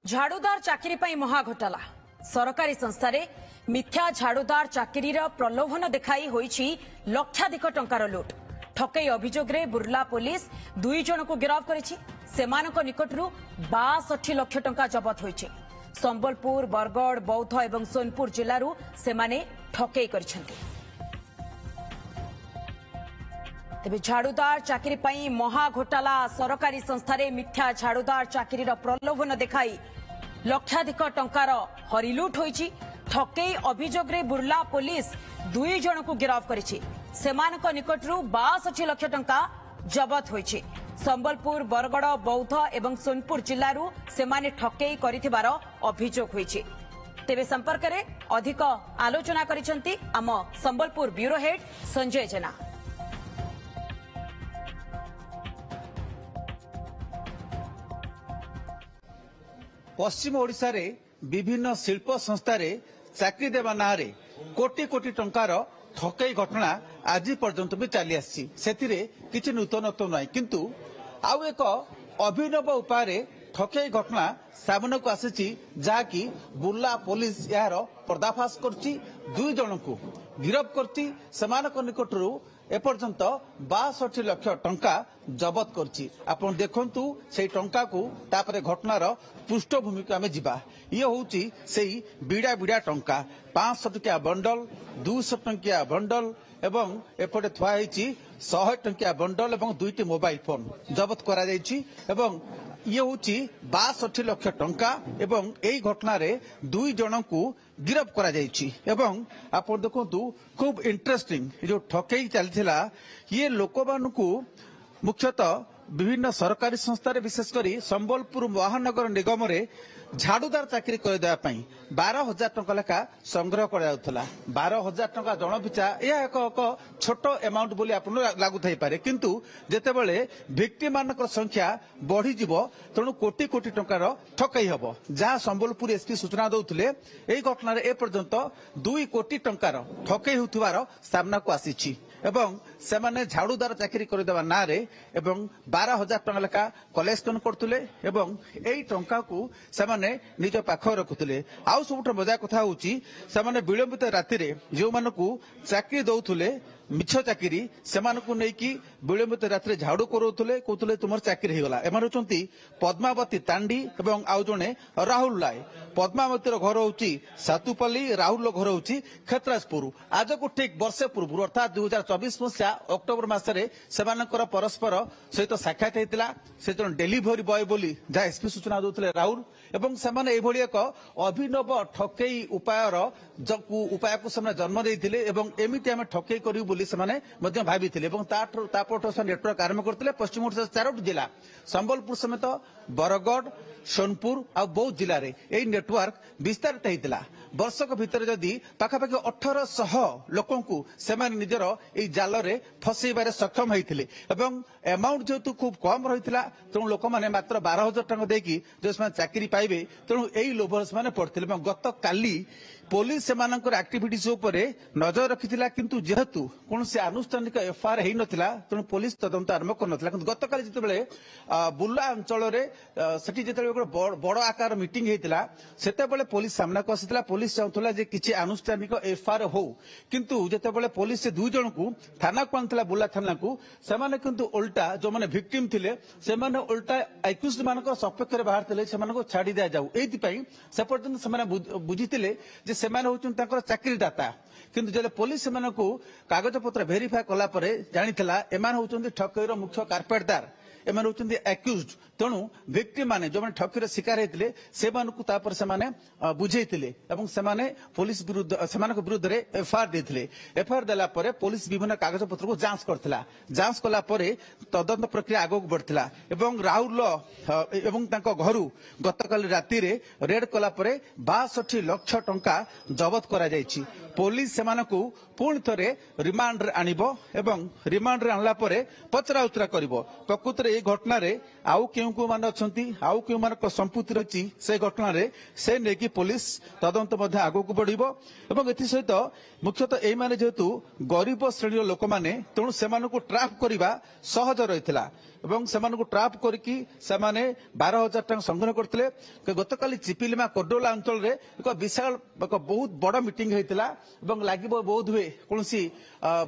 झाड़ूदार चाकरी पर महाघोटाला सरकारी संस्था रे मिथ्या झाड़ूदार चाकरी प्रलोभन देखाई होईछि लक्षाधिक टंकार लुट ठकई अभियोग रे बुर्ला पुलिस 2 जन को गिरफ्त करिछि सेमानक निकटरू 62 लाख टंका जबत होईछि संबलपुर बरगढ़ बौद्ध एवं सोनपुर जिल्लारू सेमाने ठकई करिसेंति तेबे झाड़ूदार चाकरी पर महाघोटाला सरकारी संस्था रे मिथ्या झाड़ूदार चाकरी प्रलोभन देखाई लक्षाधिक टंकार हरिलुट होईछि ठकई अभियोग रे बुर्ला पुलिस 2 जन को गिरफ्त करिछि सेमानक निकटरू 62 लाख टंका जबत होईछि संबलपुर बरगढ़ बौद्ध एवं सोनपुर जिल्लारू सेमाने ठकई करिथिबार अभियोग होईछि तेबे संपर्क रे अधिक आलोचना करिसेंति आम संबलपुर ब्यूरो हेड संजय जेना। पश्चिम ओडिशा रे विभिन्न शिल्प संस्था रे चाकरी देवा ना रे कोटी कोटी टंकार ठकई घटना आज पर्यंत भी चली आसी सेतिरे किछि नूतनत्व नाही किंतु आउ एक अभिनव उपाय ठकई घटना सामने को आसी जहाँकि बुर्ला पुलिस यार पर्दाफाश करछि 2 जन को गिरफ्त करछि सेमानक निकटरू एपर्यंत 62 लाख टंका जबत करछि आपण देखंतु सेही टंका को तापरे घटनार पृष्ठभूमि को आमे जिबा ये होउछि सेही बिडा बिडा टंका 500 टंकिया बंडल 200 टंकिया बंडल एवं एपटे थुआ होइछि 100 टंकिया बंडल एवं 2टी मोबाइल फोन जबत करा जाइछि एवं ये होउछि 62 लाख टंका एवं एई घटना रे 2 जन को गिरफ्त करा जाइछि एवं आपण देखंतु खूब इंटरेस्टिंग जो ठकई चलथिला ये लोकमानकु मुख्यतः विभिन्न सरकारी संस्था रे विशेषकर संबलपुर महानगर निगम रे झाड़ूदार चाकरी कर देवा पई 12,000 टंका लेखा संग्रह करा जाउथला 12,000 टंका जन पिछा यह एक छोट अमाउंट बोली आपन लागु थाई पारे किंतु जेतेबेले व्यक्ति मानक संख्या बढ़ी जिवो तणु कोटी कोटी टंकार ठकई हबो जहां संबलपुर एसपी सूचना दउथले एई घटना रे ए पर्यंत 2 कोटी टंकार ठकई होथुवार सामना को आसीछि एवं सेमाने झाड़ूदार चाकरी कर देवा ना रे एवं 12,000 टंका लेखा कलेक्शन करथुले एवं एई टंका को सेमाने निज पाख रखुथुले आउ सबुठ मजा कथा होउची सेमाने विलंबित राति रे जो मानकु चाकरी दउथुले मिछ चाकरी सेमानकु नेकी विलंबित राति रे झाड़ू करउथुले कहथुले तुमर चाकरी हेगला एमान होचंती पद्मावती तांडी एवं आउ जने राहुल लाय पद्मावती रो घर होउची सातुपल्ली राहुल रो घर होउची खेतराजपुर आज को ठीक वर्षे पूर्व अर्थात 2024 मसिया अक्टोबर मासरे सेमानकर परस्पर सहित साक्षात हेतिला से जन डेलीवरी बॉय बोली जा एसपी सूचना दउथले राहुल एवं सेमाने एभली एक अभिनव ठकई उपाय को सेमाने जन्म देइथिले एवं एमिति हम ठकई करिउ बोली सेमाने मध्य भाबिथिले एवं तापठ से नेटवर्क आरंभ करथिले पश्चिम ओडिशा 4टी जिला संबलपुर समेत बरगढ़ सोनपुर और बौद्ध जिले में यही नेटवर्क विस्तारित होता वर्षक भितर जदि पाखापाखि 1800 लोकों को सेमाने निजर एई जाल रे फसैबारे सक्षम होइथिले एवं अमाउंट जेतु खूब कम रहिथिला तेणु लोक माने मात्र 12,000 टंका देकी जो चाकरी पाइबे तेणु एई लोभर से पड़थिले एवं गत काली पुलिस सेमानकर एक्टिविटीज उपरे नजर रखिथिला किंतु जेहेतु कोनसे अनुष्ठानिक एफआईआर हेई नथिला तेणु पुलिस तदंत आरंभ करनथिला किंतु गतकाली जेतेबेले बुर्ला अंचल रे सेठी जेतेबेले बड़ आकार मीटिंग हेतिला सेतेबेले पुलिस सामना को आसीथिला पुलिस चाहुथला जे किछि अनुष्ठानिक एफआईआर हो किंतु जेतेबेले पुलिस से 2 जन को थाना को आनथिला बुर्ला थाना को सेमाने किंतु उल्टा जो माने विक्टिम थिले सेमाने उल्टा एक्यूज्ड मानकर सपक्ष रे बाहर थिले सेमाने को छाडी दिया जाऊ एथि पई से पर्यंत सेमाने बुझिथिले जे सेमाने होचुन ताकर चाकरी दाता किंतु जले पुलिस सेमाने को कागज पत्र वेरीफाई कला परे जानिथिला एमान होचुन ठकईर मुख्य कारपेटदार एमान होचुन एक्यूज्ड तेणु व्यक्ति माने जो ठकीर शिकार होते से बुझेइथिले एवं सेमाने पुलिस विरुद्ध सेमानक विरुद्ध रे एफआईआर देथिले एफआईआर देला परे पुलिस विभिन्न कागज पत्र को जांच करथिला जांच कला परे तदंत प्रक्रिया आगो बढ़थिला एवं राहुल एवं तांको घरु गतकाल राति रे रेड कला परे 62 लाख टंका जबत करा जायछि पुलिस सेमानकु पुणी थरे रिमांड रे आनिबो एवं रिमांड रे आनला परे पचरा उतरा करिवो प्रकृत रे ए घटना रे आउ केउ मान अछंती आउ केउ मान संपत्ति रही से घटना रे से नेकी पुलिस तदंत मध्य आगक बढ़िबो एवं एथि सहित मुख्यतः एई माने जेतु गरीब श्रेणी लोक माने तेणु सेमानकु ट्रैप करबा सहज रहितला एवं सेमानकु ट्रैप करकी सेमाने 12,000 टଙ୍କା संग्रह करथिले गतकाली चिपिलिमा कोडोला अंचल रे एक विशाल एक बहुत बड़ मीटिंग हेतिला एवं लागिबो बहुत हुए कोनसी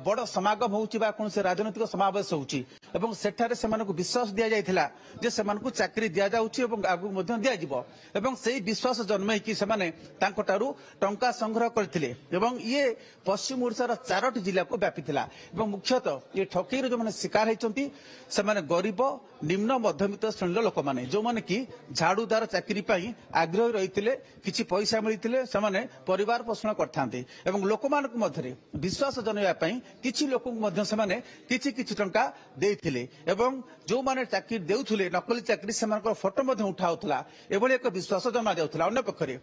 बड़ समागम होउची बा कोनसी राजनीतिक समावेश होउची एवं सेठारे सेमानकु विश्वास दिया जायथिला जे सेमानकु चाकरी दिया जाउची एवं आगु मध्ये दिया जिवो एवं सेही विश्वास जन्मई कि सेमाने तांकोटारु टंका संग्रह करथिले एवं ये पश्चिम ओडिसा 4टी जिल्ला को व्यापीथिला एवं मुख्यतः ये ठकेर जो माने शिकार हेचंती सेमाने गरीब निम्न मध्यमित श्रेणी लोक माने जो माने कि झाड़ूदार चाकरी पाई आग्रही रहिथिले किछि पैसा मिलिथिले सेमाने परिवार पोषण करथांते एवं लोकमानक मध्यरे विश्वास जनया पाई किछि लोकक मध्य सेमाने किछि किछि टंका देथिले एवं जो माने चाकरी देउथुले नकली चाकरी सेमानकर फोटो मध्य उठाउथला एभली एक विश्वास जमा जाउथला अन्य पक्षरे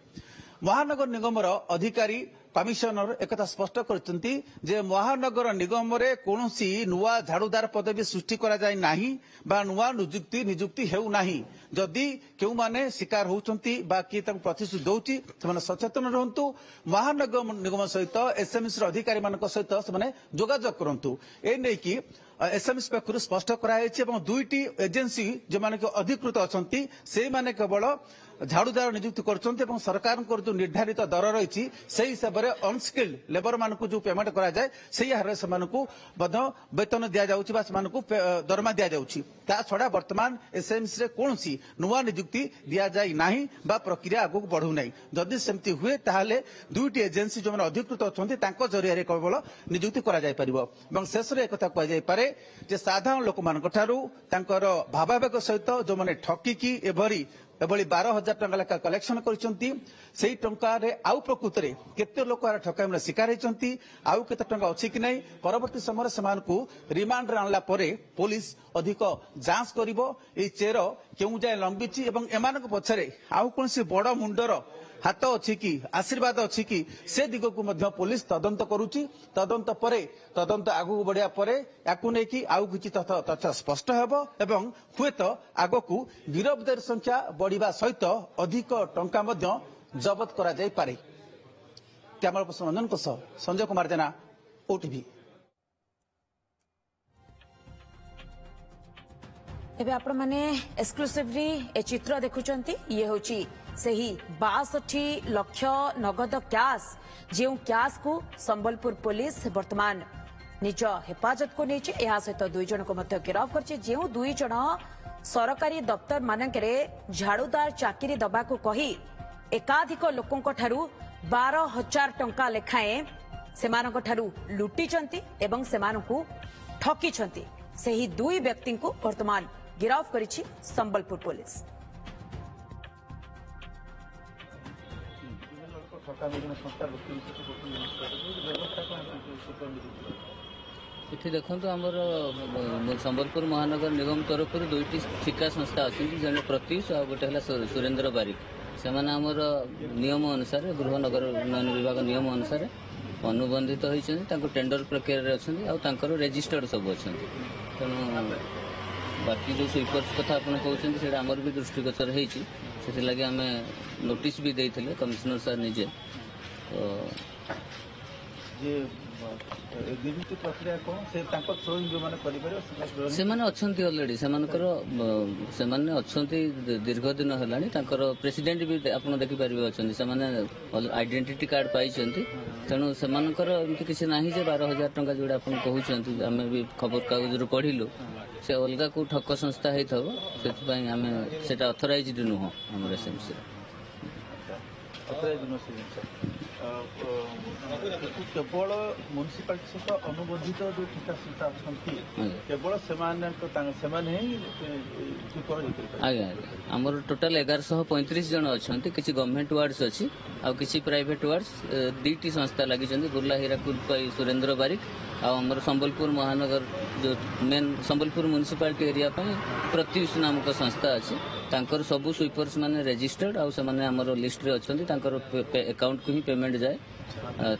महानगर निगमर अधिकारी कमिशनर एकथा स्पष्ट करछंती जे महानगर निगम रे कोनोसी नुवा झाड़ूदार पदवी सृष्टि करा जाय नाही बा नुवा नियुक्ति हेउ नाही जदि केउ माने शिकार होउचंती बा कि तक प्रतिश्रुति दउची सेमाने सचेतन रहंतु महानगर निगम सहित एसएमएस र अधिकारी मानक सहित सेमाने जोगाजोग करंतु ए नै कि एसएमएस पक्षरु स्पष्ट करायछि एवं दुईटी एजेंसी जे माने अधिकृत अछंती से माने केवल झाड़ूदार नियुक्ति करछंती एवं सरकार जो निर्धारित दर रही से हिसाब से अनस्किल्ड लेबर मानक जो पेमेंट करा जाए से हारे से वेतन दि जाउछि बा सेमानकु दरमा दि जाउछि ता छडा वर्तमान एसएमसी रे कोनसी नुवा नियुक्ति दिया जाय नाही बा प्रक्रिया आगु बढ़ु नाही जदि सेमति हुए ताहाले दुईटी एजेंसी जो माने अधिकृत अछंती तांको जरिया रे केवल नियुक्ति करा जाय परिबो एवं शेष रे एकथा कह जाय पारे जे साधारण लोक मानक ठारू तांकर भावावेग सहित जो माने ठकी की एभरी 12,000 टଙ୍କା लेखा कलेक्शन करछंती सेही टंका रे आउ प्रकृत रे केते लोक ठकाई में शिकार हेचंती आउ केते टंका अछि कि नै परवर्ती समय सेमानकु रिमांड रे आणला परे पुलिस अधिक जांच करिवो ए चेर केउ जाय लंबिची एवं एमानक पछरे आउ कोनसी बड़ मुंडर हाथ अच्छी कि आशीर्वाद अच्छी कि से दिग को मध्य पुलिस तदंत करुची तदंत परे तदंत आगु बढ़िया परे याकु नै कि आउ किछि तथ्य स्पष्ट हेबो एवं हुए तो आगकु गिरफ्तार संख्या बढ़िबा सहित अधिक टंका मध्य जब्त करा जाय पारे कैमरा पर्सन रंजन को संजय कुमार जेना ओटीवी एबे आपण माने एक्सक्लूसिवली ए चित्र देखुचंती ये होची सही 62 लाख नगद कैश जो कैश को संबलपुर पुलिस वर्तमान निज हेफाजत को नहीं यह सहित 2 जन को गिरफ्त कर जो 2 जन सरकारी दफ्तर मानकरे झाड़ूदार चाकरी दबा को कही एकाधिक लोकों ठारू 12,000 टंका लेखाएं सेमानक ठारू लुटिचंती एवं सेमानकु ठकीचंती सही 2 व्यक्ति को वर्तमान गिरफ्त करिछि संबलपुर पुलिस इथे देखो आमर संबलपुर महानगर निगम तरफ 2टी ठिका संस्था अच्छी जन प्रत्युष आ गोटे है सुरेंद्र बारिक से नियम अनुसार गृह नगर उन्नयन विभाग नियम अनुसार अनुबंधित होती टेंडर प्रक्रिया अच्छा रेजिस्टर्ड सब अच्छा तेणु बाकी जो स्वीपर्स कथा आप कहते हैं आमर भी दृष्टिगोचर होती आम नोटिस भी देते कमिश्नर सर निजे से अलरेडी से दीर्घ दिन है प्रेसिडेंट भी आप देखिपारे अच्छा से आइडेंटिटी कार्ड पाई तेणु से किसी ना 12,000 टंका जोड़ा आप कहते आम भी खबर कागज पढ़िलु से अलग को ठक संस्था होता से अथराइज्ड नुह आम एसएमसी केवल म्युनिसिपालिटी सहित अनुबंधित जो ठिका संस्था आज्ञा आमर टोटाल 1135 जन अच्छा किसी गवर्नमेंट वार्ड्स अच्छी आ किसी प्राइवेट वार्ड्स 2टी संस्था लगी बुर्ला हीराकुद सुरेंद्र बारिक आमर संबलपुर महानगर जो main Sambalpur municipality area Pratyush नामक संस्था अच्छी तांकर सबु स्वीपर्स माने रजिस्टर्ड आउ से आमर लिस्ट रे अछंती तांकर अकाउंट को ही पेमेंट जाए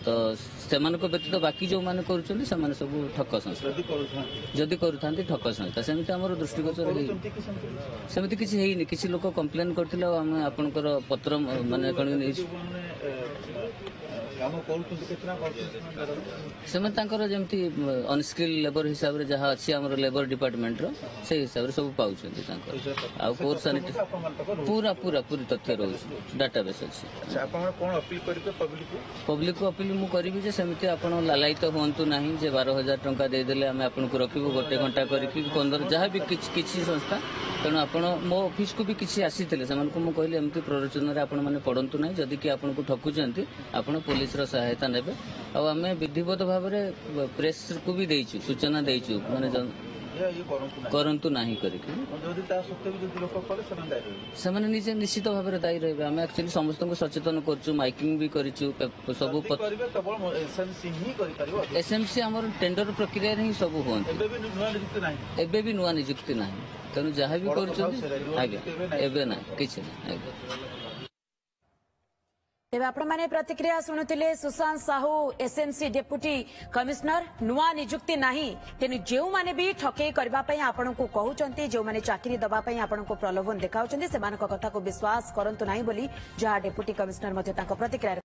तो सेमानक व्यतीत बाकी जो माने करूछंती सेमाने सब ठक संस्था जदि करूथांती ठक संस्था सेमिति हमर दृष्टिगोचर सेमिति किछि हेइनी किछि लोक कंप्लेन करथिला हम आपनकर पत्र माने कोन जमती अनस्किल लेबर हिसाब रे जहाँ अच्छी आमर लेबर डिपार्टमेंट रो से हिसाब रे सब पाउछंती तांकर आ कोर सैनिटरी पूरा पूरा पूरी तथ्य रोज डाटाबेस अछि पब्लिक को अपील मु करिवि जे सेमिति आपण लालायित होंतु नाही जे 12,000 टंका दे देले हम आपन को रखिबो गोटे घंटा करिकि 15 जहाँ भी किछि संस्था तेणु आपण मो ऑफिस को भी किछि आसीथिले समान को मु कहले एमती प्ररोचन रे आपण माने पडंतु नाही जदि कि आपण को ठकुचंती आपण पुलिस रो सहायता नेबे आ हमें विधिवत भाव रे प्रेस को भी देइछु सूचना देइछु माने करंतु नाही करिकि सेमाने निजे निश्चित भाव रे दायी रहबे हम एक्चुअली समस्त को सचेतन करछु माइकिंग भी करिछु सब एसएमसी हमर टेंडर प्रक्रिया रे ही सब होन एबे भी नुवा नियुक्ति नाही तेणु जहाँ भी करूँ आगे एबे ना किछि आगे तेज आपने प्रतिक्रिया शुणुते Sushant Sahu SMC deputy commissioner नुआ निजुक्ति नहीं तेणु जो मैंने भी ठकई करने आपण को कहते जो मैंने चाकरी दवाई आपण को प्रलोभन देखा से कथा को विश्वास करंतु नहीं बोली जहाँ डेप्यूटी कमिश्नर प्रतिक्रिया